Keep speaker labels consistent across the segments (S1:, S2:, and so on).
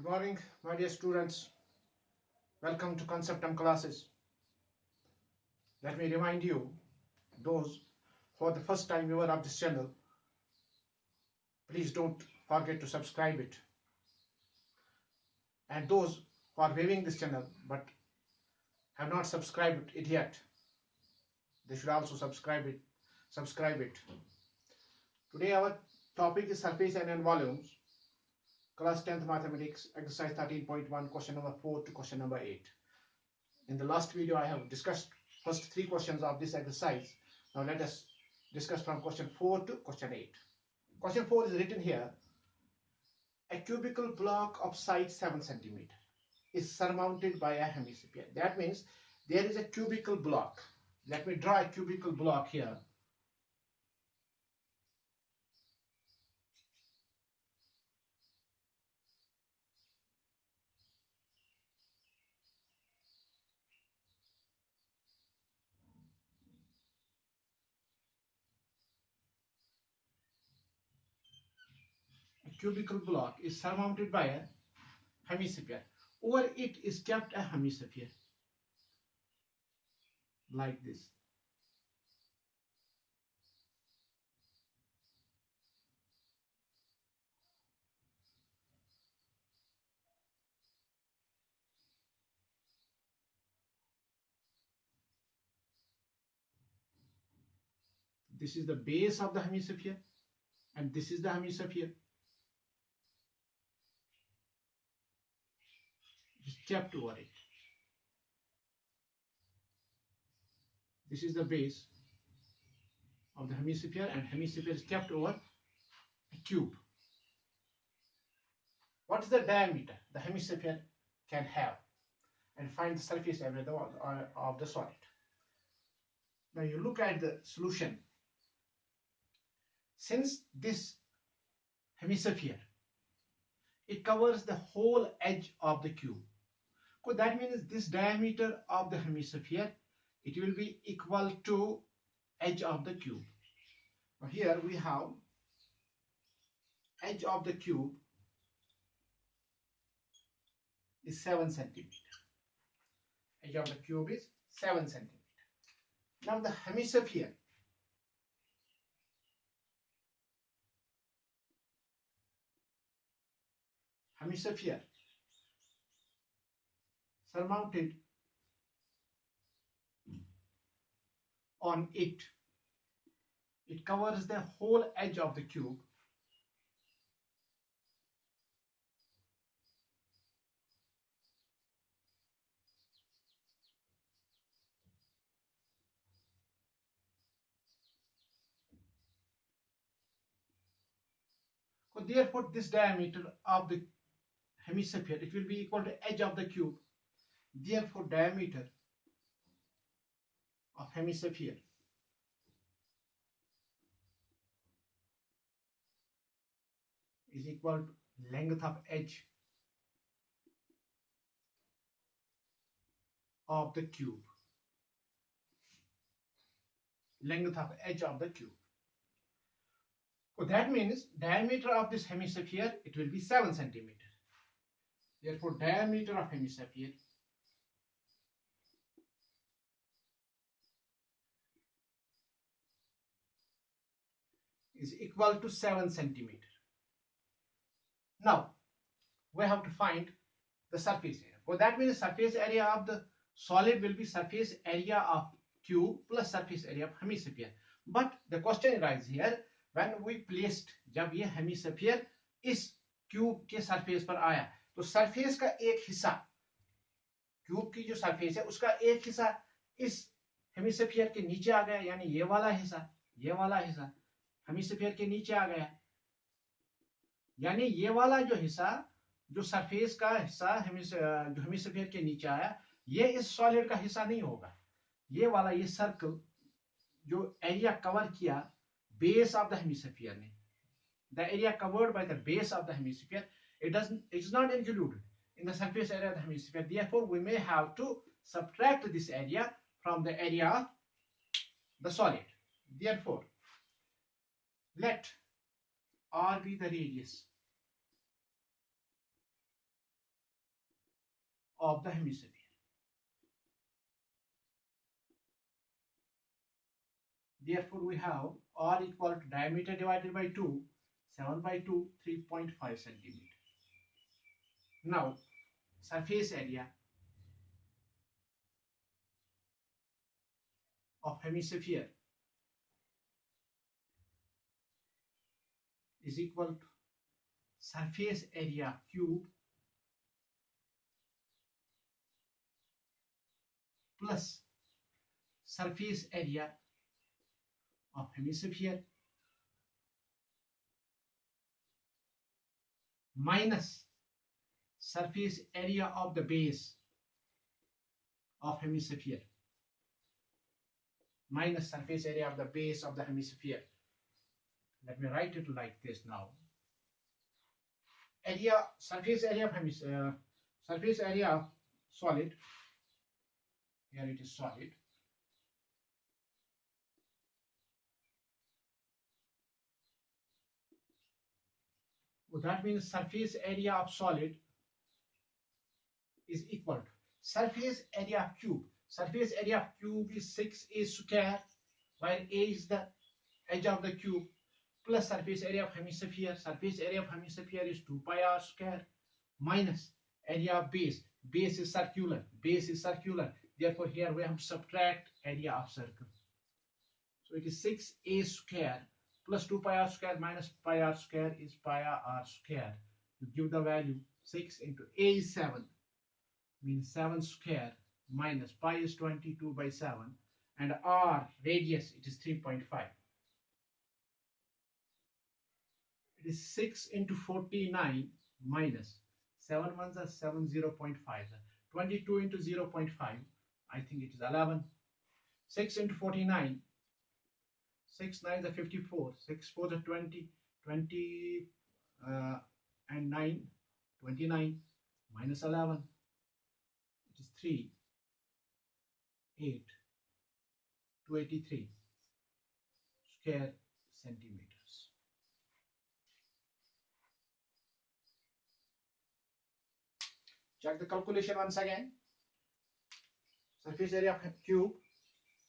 S1: morning, my dear students. Welcome to Conceptum classes. Let me remind you, those for the first time viewer of this channel, please don't forget to subscribe it. And those who are viewing this channel but have not subscribed it yet, they should also subscribe it. Today our topic is surface area and volumes. Class 10th Mathematics, exercise 13.1, question number 4 to question number 8. In the last video, I have discussed first 3 questions of this exercise. Now let us discuss from question 4 to question 8. Question 4 is written here. A cubical block of size 7 cm is surmounted by a hemisphere. That means there is a cubical block. Let me draw a cubical block here. A cubical block is surmounted by a hemisphere. Over it is kept a hemisphere like this. This is the base of the hemisphere and this is the hemisphere. It is kept over it. This is the base of the hemisphere and hemisphere is kept over a cube. What is the diameter the hemisphere can have? And find the surface area of the solid. Now you look at the solution. Since this hemisphere, it covers the whole edge of the cube. So that means this diameter of the hemisphere, it will be equal to edge of the cube. Now here we have edge of the cube is 7 cm. Edge of the cube is 7 cm. Now the hemisphere surmounted on it. It covers the whole edge of the cube. So therefore, this diameter of the hemisphere, it will be equal to edge of the cube. Therefore, diameter of hemisphere is equal to length of edge of the cube. Length of edge of the cube. So that means diameter of this hemisphere, it will be 7 cm. Therefore, diameter of hemisphere is equal to 7 cm. Now, we have to find the surface area. So that means surface area of the solid will be surface area of cube plus surface area of hemisphere. But the question arises here, when we placed, जब ये hemisphere इस cube के surface पर आया, तो surface का एक हिस्सा, क्यूब की जो सरफेस है उसका एक हिस्सा इस हेमिस्फीयर के नीचे आ गया, यानी ये वाला हिस्सा हेमिस्फीयर के नीचे आ गया, यानी ये वाला जो हिस्सा, जो सरफेस का हिस्सा जो हेमिस्फीयर के नीचे आया, ये इस सॉलिड का हिस्सा नहीं होगा. ये वाला, ये सर्कल जो एरिया कवर किया base of the hemisphere ने, the area covered by the base of the hemisphere, it is not included in the surface area of the hemisphere. Therefore, we may have to subtract this area from the area of the solid. Therefore, let R be the radius of the hemisphere. Therefore, we have r equal to diameter divided by 2, 7 by 2, 3.5 centimeter. Now, surface area of hemisphere is equal to surface area cube plus surface area of hemisphere minus surface area of the base of hemisphere minus surface area of the base of the hemisphere. Let me write it like this now. Surface area of surface area of solid. Here it is solid. So that means surface area of solid is equal to surface area of cube. Surface area of cube is 6a square, where a is the edge of the cube, plus surface area of hemisphere. Surface area of hemisphere is 2 pi r square minus area of base. Base is circular. Base is circular. Therefore, here we have to subtract area of circle. So it is 6a square plus 2 pi r square minus pi r square is pi r square. You give the value 6 into a is 7, means 7 square minus pi is 22 by 7, and r radius it is 3.5. It is 6 into 49 minus 7 ones are 7, 0.5. 22 into 0.5, I think it is 11. 6 into 49, 6 9s are 54, 6 4s are 20, 20 and 9, 29 minus 11. It is 3, 8, 283 square centimeters. Check the calculation once again. Surface area of cube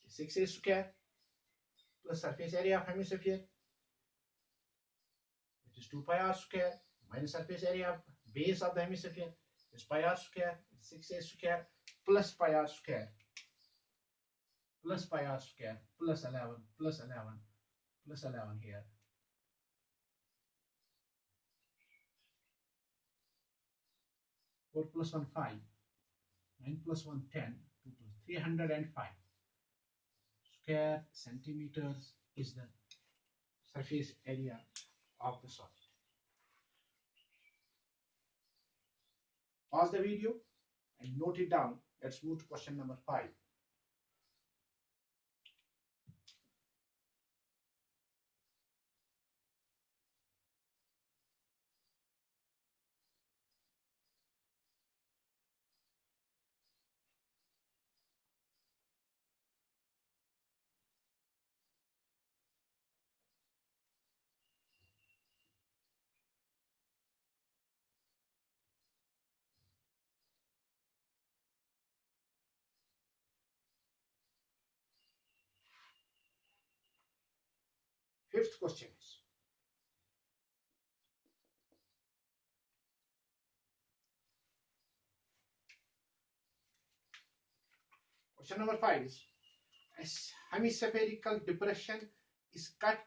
S1: is 6a square plus surface area of hemisphere, which is 2 pi r square, minus surface area of base of the hemisphere is pi r square, 6a square plus pi r square plus pi r square plus 11 plus 11 plus 11 here. 4 plus 1 5, 9 plus 1 10, 2 plus 305 square centimeters is the surface area of the solid. Pause the video and note it down. Let's move to question number 5. Fifth question is, question number 5 is, a hemispherical depression is cut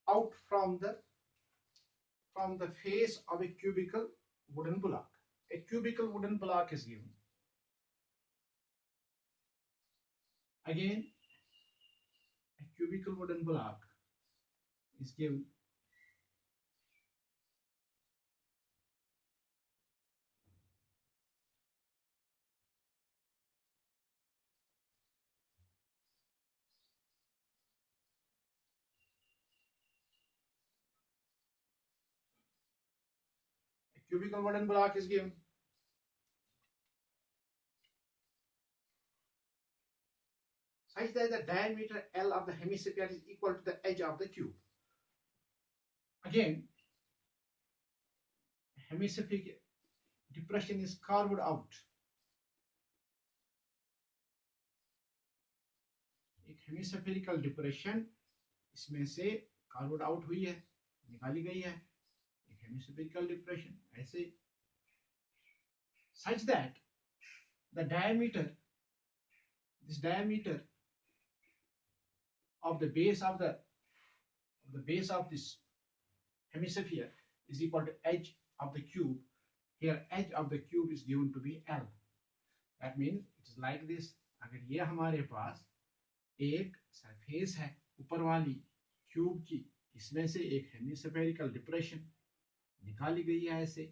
S1: out from the face of a cubical wooden block. A cubical wooden block is given. Again, a cubical wooden block is given. A cubical wooden block is given. Such that the diameter L of the hemisphere is equal to the edge of the cube. Again, hemispheric depression is carved out hemispherical depression इसमें से carve out हुई है, निकाली गई है, एक hemispherical depression ऐसे, such that the diameter, this diameter of the base of this hemisphere is equal to edge of the cube. Here edge of the cube is given to be L. That means it is like this. अगर ये हमारे पास एक surface है ऊपर वाली cube की, इसमें से एक हेमिस्फेरिकल डिप्रेशन निकाली गई है, ऐसे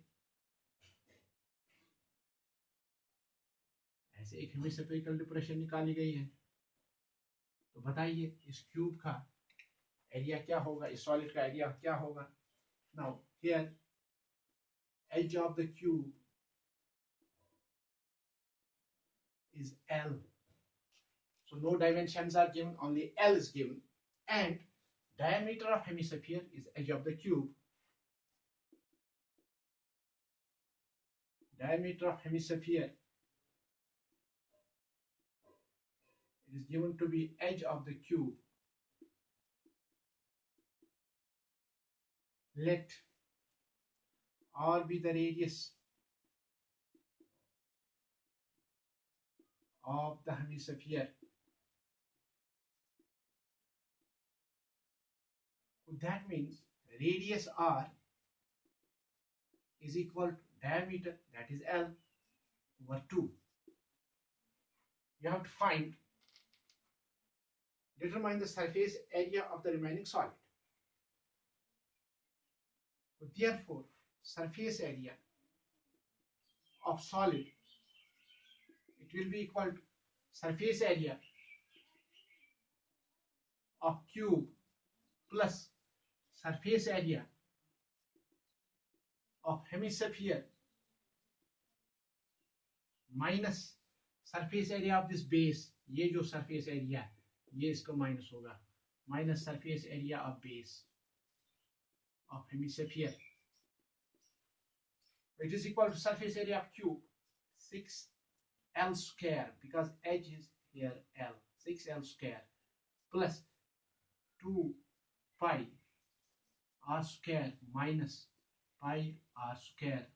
S1: एक हेमिस्फेरिकल डिप्रेशन निकाली गई है, तो बताइए इस क्यूब का एरिया क्या होगा, इस सॉलिड का एरिया क्या होगा। Now here edge of the cube is L. So no dimensions are given, only L is given, and diameter of hemisphere is edge of the cube. Diameter of hemisphere it is given to be edge of the cube. Let R be the radius of the hemisphere. That means radius R is equal to diameter, that is L, over 2. You have to determine the surface area of the remaining solid. So therefore, surface area of solid, it will be equal to surface area of cube plus surface area of hemisphere minus surface area of this base. ये जो surface area है ये इसको minus होगा, minus surface area of base of hemisphere. It is equal to surface area of cube 6L square, because edge is here L, 6L square plus 2 pi r square minus pi r square.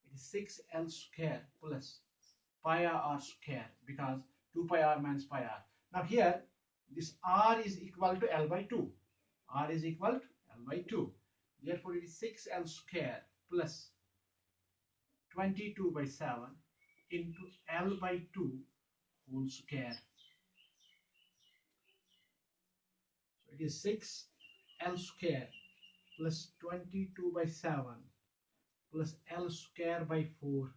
S1: It is 6L square plus pi r square, because 2 pi r minus pi r. Now here this r is equal to L by 2. R is equal to L by 2. Therefore it is 6L square plus 22 by 7 into L by 2 whole square. So it is 6L square plus 22 by 7 plus L square by 4.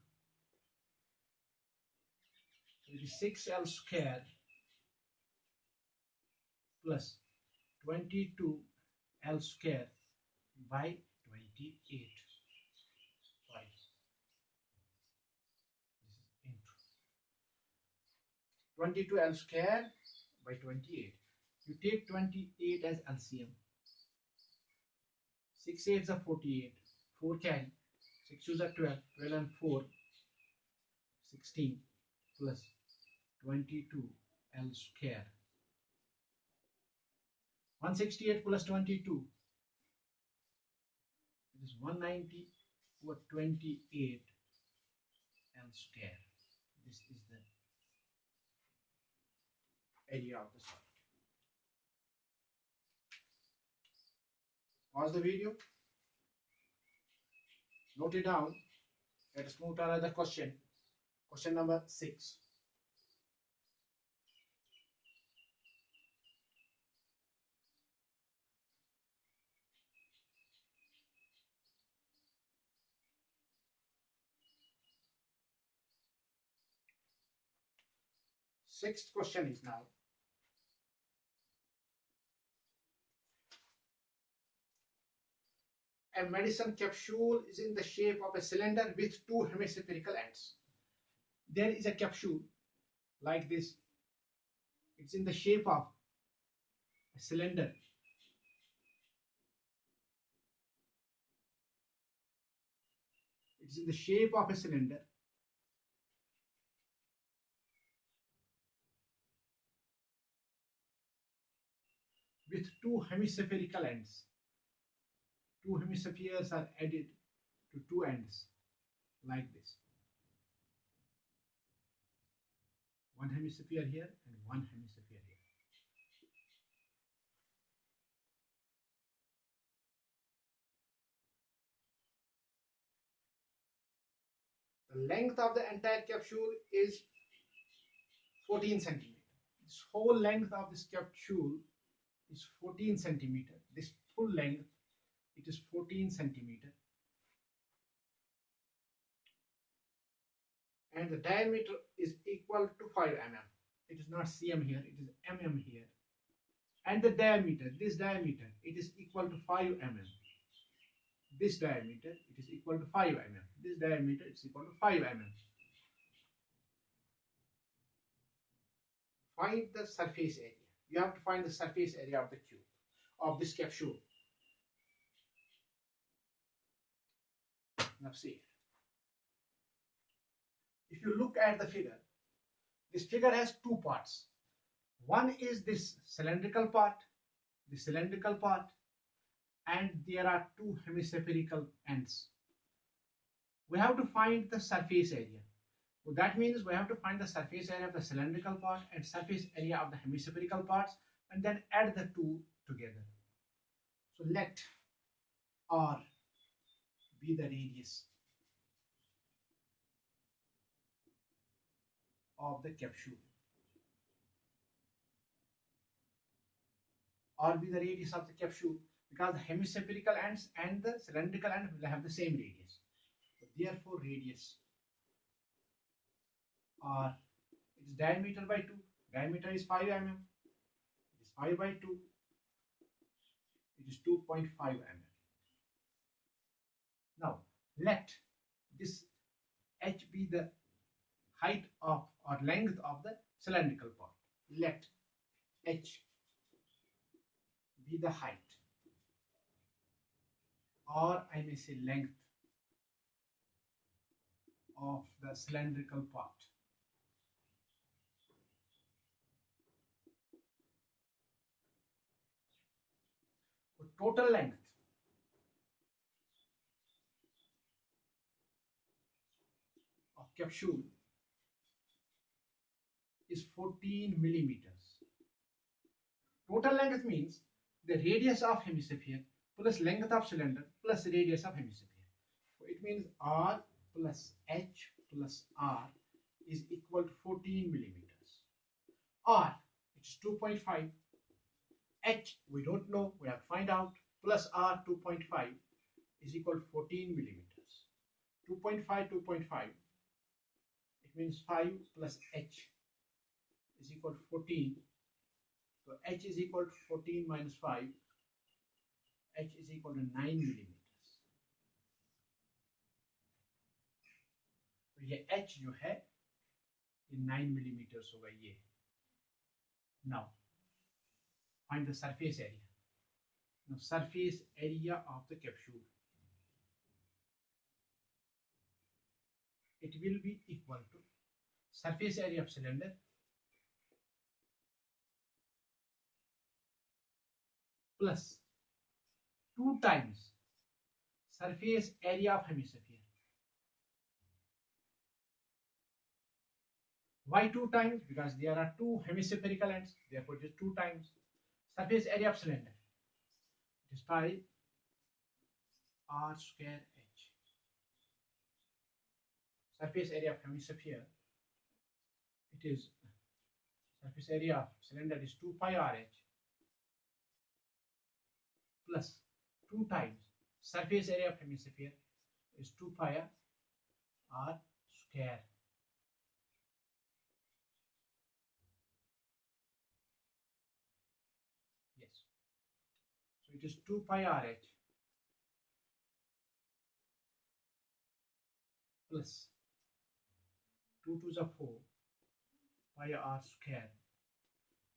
S1: So it is 6L square plus 22L square by 28. Sorry. This is into 22L square by 28. You take 28 as LCM. 6 8s are 48. 4 carry. 6 2s are 12. 12 and 4. 16 plus 22L square. 168 plus 22. It is 190 over 28 L square. This is the area of the solid. Pause the video. Note it down. Let us move to another question. Question number 6. Sixth question is now, a medicine capsule is in the shape of a cylinder with 2 hemispherical ends. There is a capsule like this. It's in the shape of a cylinder. It's in the shape of a cylinder. with two hemispherical ends. Two hemispheres are added to two ends like this. One hemisphere here and one hemisphere here. The length of the entire capsule is 14 centimeter. This whole length of this capsule is 14 centimeter. This full length, it is 14 centimeter. And the diameter is equal to 5 mm. It is not cm here, it is mm here. And the diameter, this diameter, it is equal to 5 mm. This diameter, it is equal to 5 mm. This diameter is equal to 5 mm. Find the surface area. You have to find the surface area of the cube, of this capsule. Now see, if you look at the figure, this figure has two parts. One is this cylindrical part, and there are two hemispherical ends. We have to find the surface area. So that means we have to find the surface area of the cylindrical part and surface area of the hemispherical parts, and then add the two together. So let R be the radius of the capsule. R be the radius of the capsule, because the hemispherical ends and the cylindrical end will have the same radius. So therefore, radius R, it is diameter by 2. Diameter is 5 mm. It is 5 by 2. It is 2.5 mm. Now, let this h be the height of or length of the cylindrical part. Let h be the height, or I may say length, of the cylindrical part. So total length of capsule is 14 millimeters. Total length means the radius of hemisphere plus length of cylinder plus radius of hemisphere. So it means R plus H plus R is equal to 14 millimeters. R, it's 2.5. H, we don't know, we have to find out. Plus R, 2.5 is equal to 14 millimeters. 2.5, 2.5. It means 5 plus H is equal to 14. So H is equal to 14 minus 5. H is equal to 9 millimeters. तो ये H जो है ये 9 millimeters होगा ये. Now find the surface area. Now surface area of the capsule, it will be equal to surface area of cylinder plus 2 times surface area of hemisphere. Why 2 times? Because there are two hemispherical ends, therefore it is 2 times. Surface area of cylinder, it is 5 R square H. Surface area of hemisphere, it is surface area of cylinder is 2 pi RH plus 2 times surface area of hemisphere is 2 pi R square. Yes. So it is 2 pi RH plus 2 to the 4 pi R square.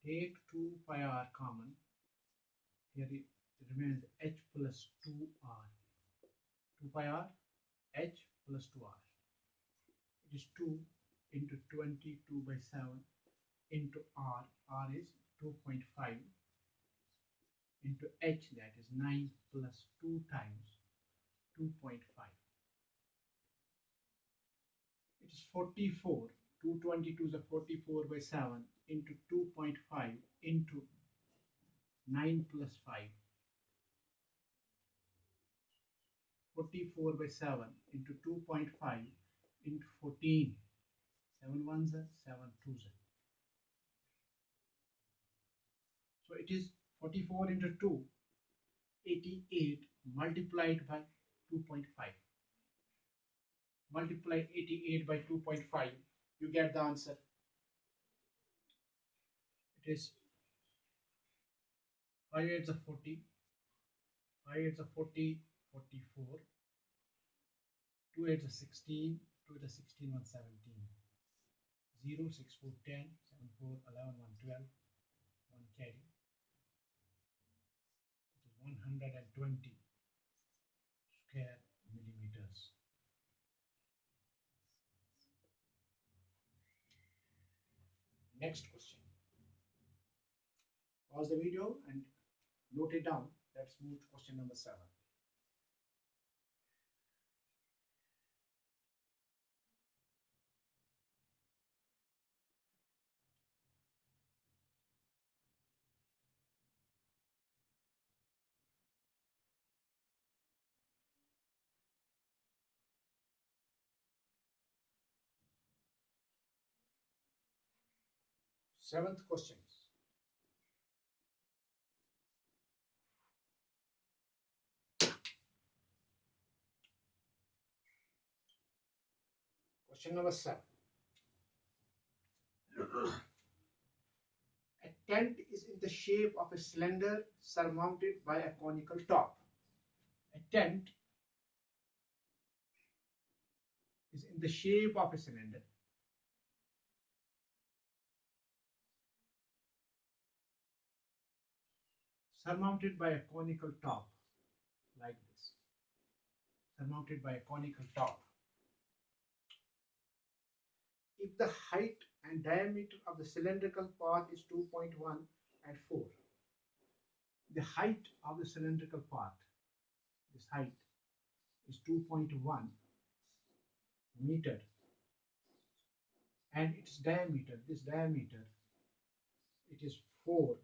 S1: Take 2 pi R common. Here it remains H plus 2R. 2 pi R H plus 2R. It is 2 into 22 by 7 into R. R is 2.5. into h, that is 9 plus 2 times 2.5. It is 44. 222 is a 44 by 7 into 2.5 into 9 plus 5. 44 by 7 into 2.5 into 14. 7 ones are 7 twos are. So it is 44 into 2, 88 multiplied by 2.5. Multiply 88 by 2.5, you get the answer. It is 5 8s are 40, 5 8s are 40, 44, 2 8s are 16, 2 8s are 16, 1 17, 0, 6 4 10, 7 4 11, 1 12, 1 carry. It is 120 square millimeters. Next question. Pause the video and note it down. Let's move to question number 7. Seventh question. Question number 7. A tent is in the shape of a cylinder surmounted by a conical top. A tent is in the shape of a cylinder surmounted by a conical top, like this. Surmounted by a conical top. If the height and diameter of the cylindrical part is 2.1 and 4, the height of the cylindrical part, this height is 2.1 meter, and its diameter, this diameter, it is 4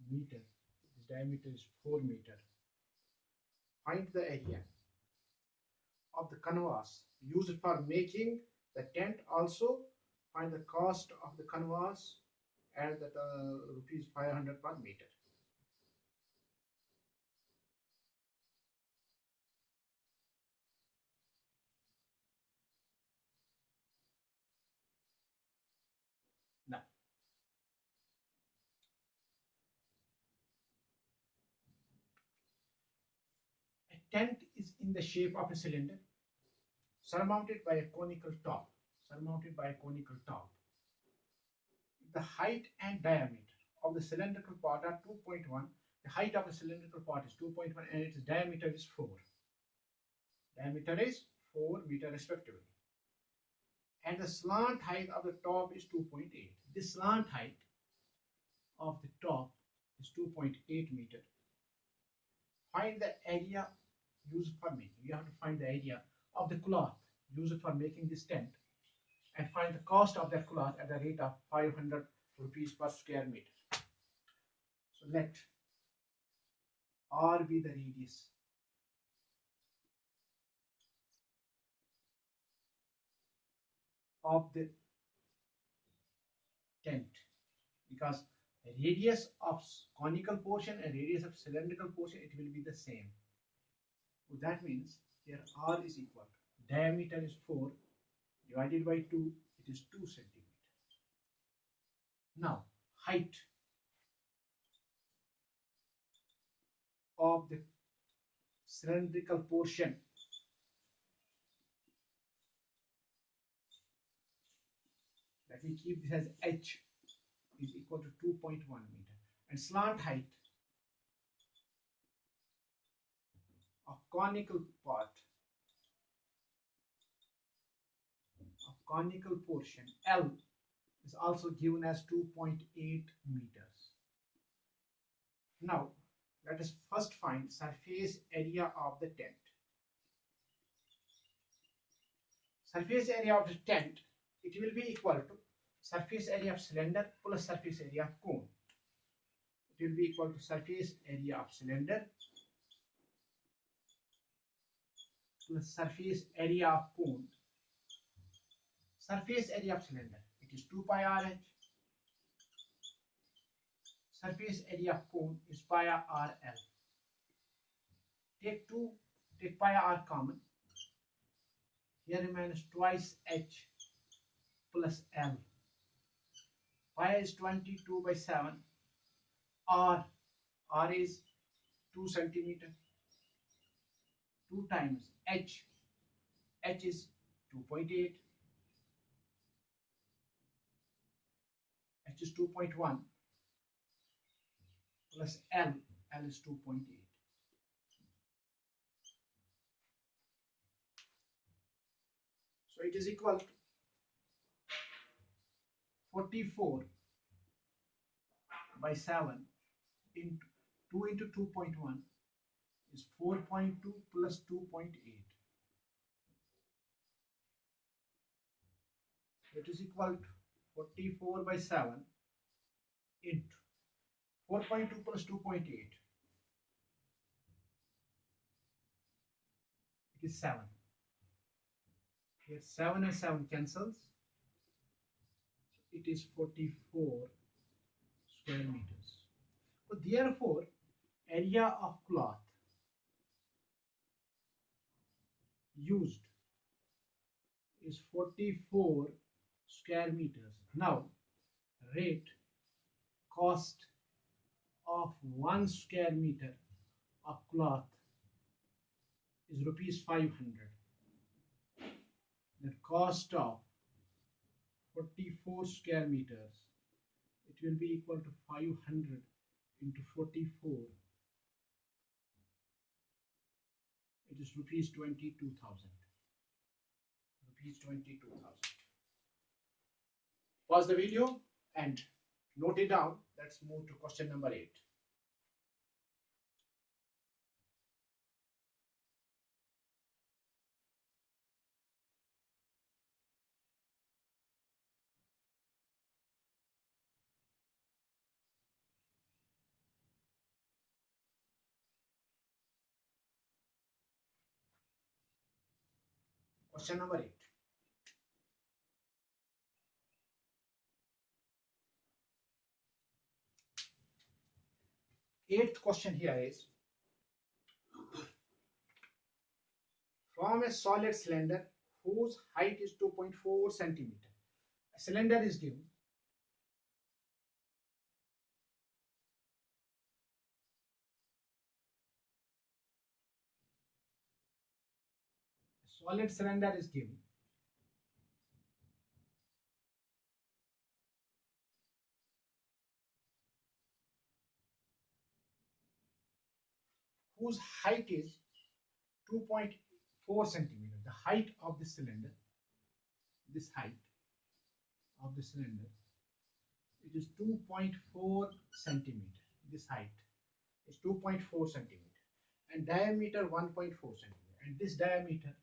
S1: meter. This diameter is 4 meter. Find the area of the canvas used for making the tent. Also find the cost of the canvas at that rupees 500 per meter. Now, a tent is in the shape of a cylinder surmounted by a conical top. Surmounted by a conical top. The height and diameter of the cylindrical part are 2.1. The height of the cylindrical part is 2.1 and its diameter is 4. Diameter is 4 meter respectively. And the slant height of the top is 2.8. The slant height of the top is 2.8 meter. Find the area used for making. You have to find the area of the cloth used for making this tent and find the cost of that cloth at the rate of 500 rupees per square meter. So let R be the radius of the tent, because the radius of conical portion and radius of cylindrical portion, it will be the same. So that means here R is equal to diameter is 4 divided by 2, it is 2 centimeters. Now height of the cylindrical portion, let me keep this as H, is equal to 2.1 meter, and slant height of conical part of conical portion L is also given as 2.8 meters. Now, let us first find surface area of the tent. Surface area of the tent, it will be equal to surface area of cylinder plus surface area of cone. It will be equal to surface area of cylinder plus surface area of cone. Surface area of cylinder, it is 2 pi rh. Surface area of cone is pi rl. Take pi r common. Here remains twice h plus l. Pi is 22 by 7. R is 2 centimeter. 2 times h is 2.8. H is 2.1 plus L is 2.8. So it is equal to 44 by 7 into 2 into 2.1 is 4.2 plus 2.8. It is equal to 44 by 7 into 4.2 plus 2.8. It is 7. Here 7 and 7 cancels. It is 44 square meters. So therefore, area of cloth used is 44 square meters. Now, rate cost of 1 square meter of cloth is rupees 500. The cost of 44 square meters, it will be equal to 500 into 44. It is rupees 22,000. Rupees 22,000. Pause the video and note it down. Let's move to question number 8. Question number 8. Eighth question here is, from a solid cylinder whose height is 2.4 centimeter. A cylinder is given. A solid cylinder is given. Whose height is 2.4 centimeter. The height of the cylinder, this height of the cylinder, it is 2.4 centimeter. This height is 2.4 centimeter and diameter 1.4 centimeter, and this diameter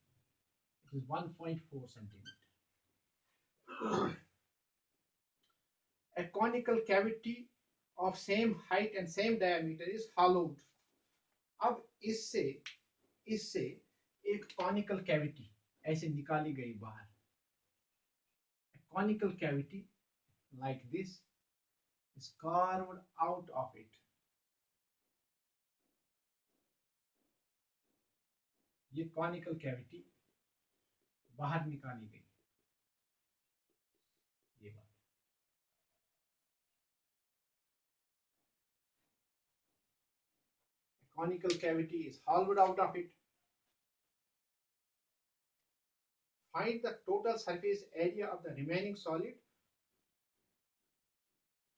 S1: it is 1.4 centimeter. A conical cavity of same height and same diameter is hollowed. अब इससे एक conical cavity ऐसे निकाली गई बाहर. A conical cavity like this is carved out of it. ये conical cavity बाहर निकाली गई. ये बात. A conical cavity is hollowed out of it. Find the total surface area of the remaining solid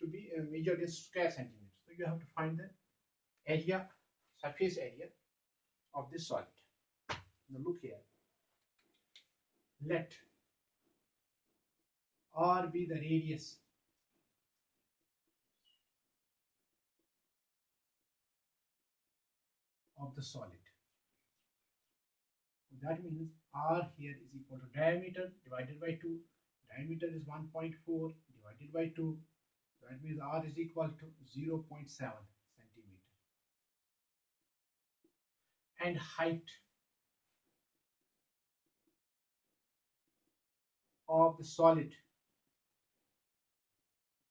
S1: to be measured in square centimeters. So you have to find the area, surface area of this solid. Now look here. Let R be the radius of the solid. That means R here is equal to diameter divided by 2. Diameter is 1.4 divided by 2. That means R is equal to 0.7 centimeter. And height of the solid,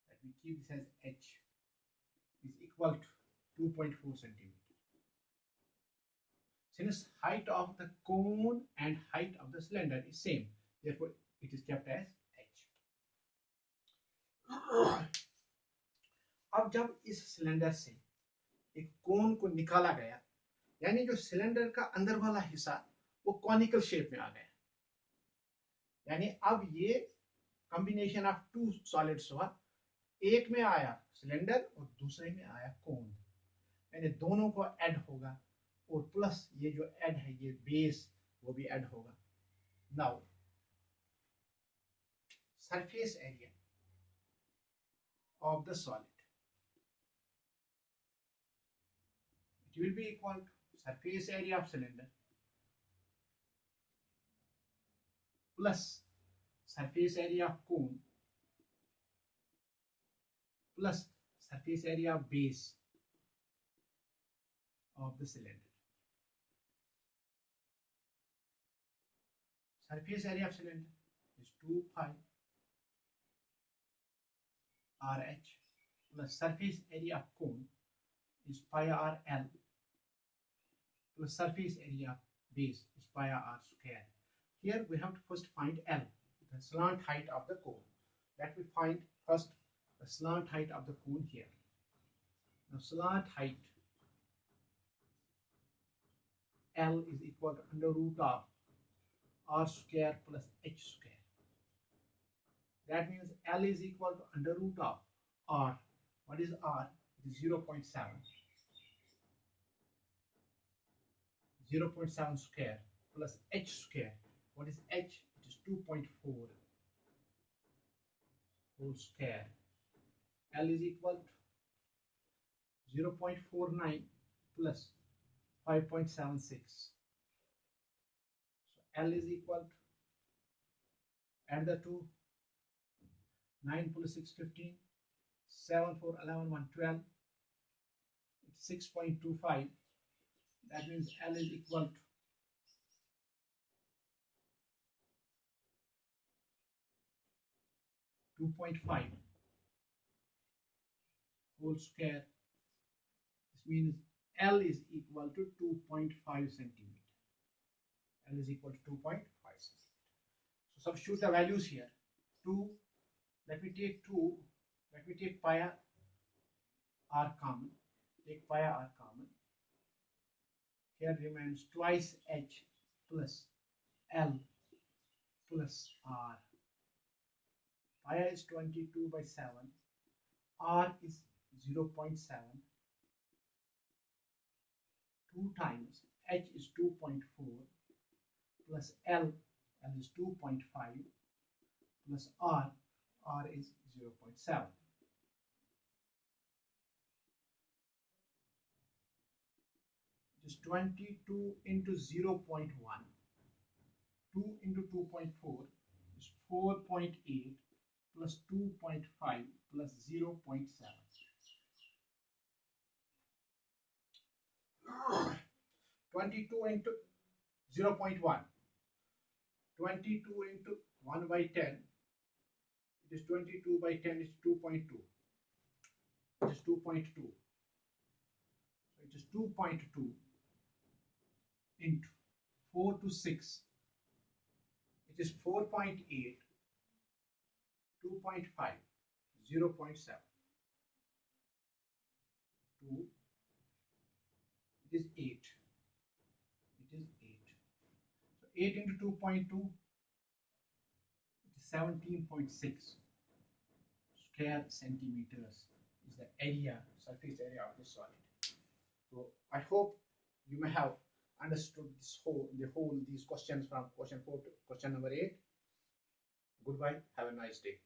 S1: let me keep this as H, is equal to 2.4 centimeter. Since height of the cone and height of the cylinder is same, therefore it is kept as H. अब जब इस cylinder से एक कोन को निकाला गया, यानी जो सिलेंडर का अंदर वाला हिस्सा वो कॉनिकल शेप में आ गया, यानी अब ये कॉम्बिनेशन ऑफ टू सॉलिड्स हुआ, एक में आया सिलेंडर और दूसरे में आया कोन, यानी दोनों को ऐड होगा और प्लस ये जो ऐड है ये बेस वो भी ऐड होगा. Now surface area of the solid, it will be equal to surface area of cylinder plus surface area of cone plus surface area of base of the cylinder. Surface area of cylinder is 2 pi RH plus surface area of cone is pi r L plus surface area of base is pi r square. Here we have to first find L, the slant height of the cone. Let me find first the slant height of the cone here. Now slant height L is equal to under root of r square plus h square. That means L is equal to under root of r. What is r? It is 0.7. 0.7 square plus h square. What is h? It is 2.4 whole square. L is equal to 0.49 plus 5.76. So L is equal to, add the two, 9 plus 6, 15, 7, 4, 11, 1, 12, it's 6.25. That means L is equal to 2.5 whole square. This means L is equal to 2.5 centimeter. L is equal to 2.5 centimeter. So substitute the values here. 2, let me take 2, let me take pi r common. Take pi r common. Here remains twice h plus L plus r. Pi is 22 by 7. R is 0.7. 2 times h is 2.4 plus L is 2.5 plus R is 0.7. It is 22 into 0.1. 2 into 2.4 is 4.8 plus 2.5 plus 0.7. 22 into 0.1. 22 into 1 by 10. It is 22 by 10 is 2.2. It is 2.2. So it is 2.2 into 4 to 6. It is 4.8, 2.5, 0.7. 2, it is 8. It is 8. So 8 into 2.2, it is 17.6 square centimeters is the area, surface area of the solid. So I hope you may have understood these questions from question 4 to question number 8. Goodbye. Have a nice day.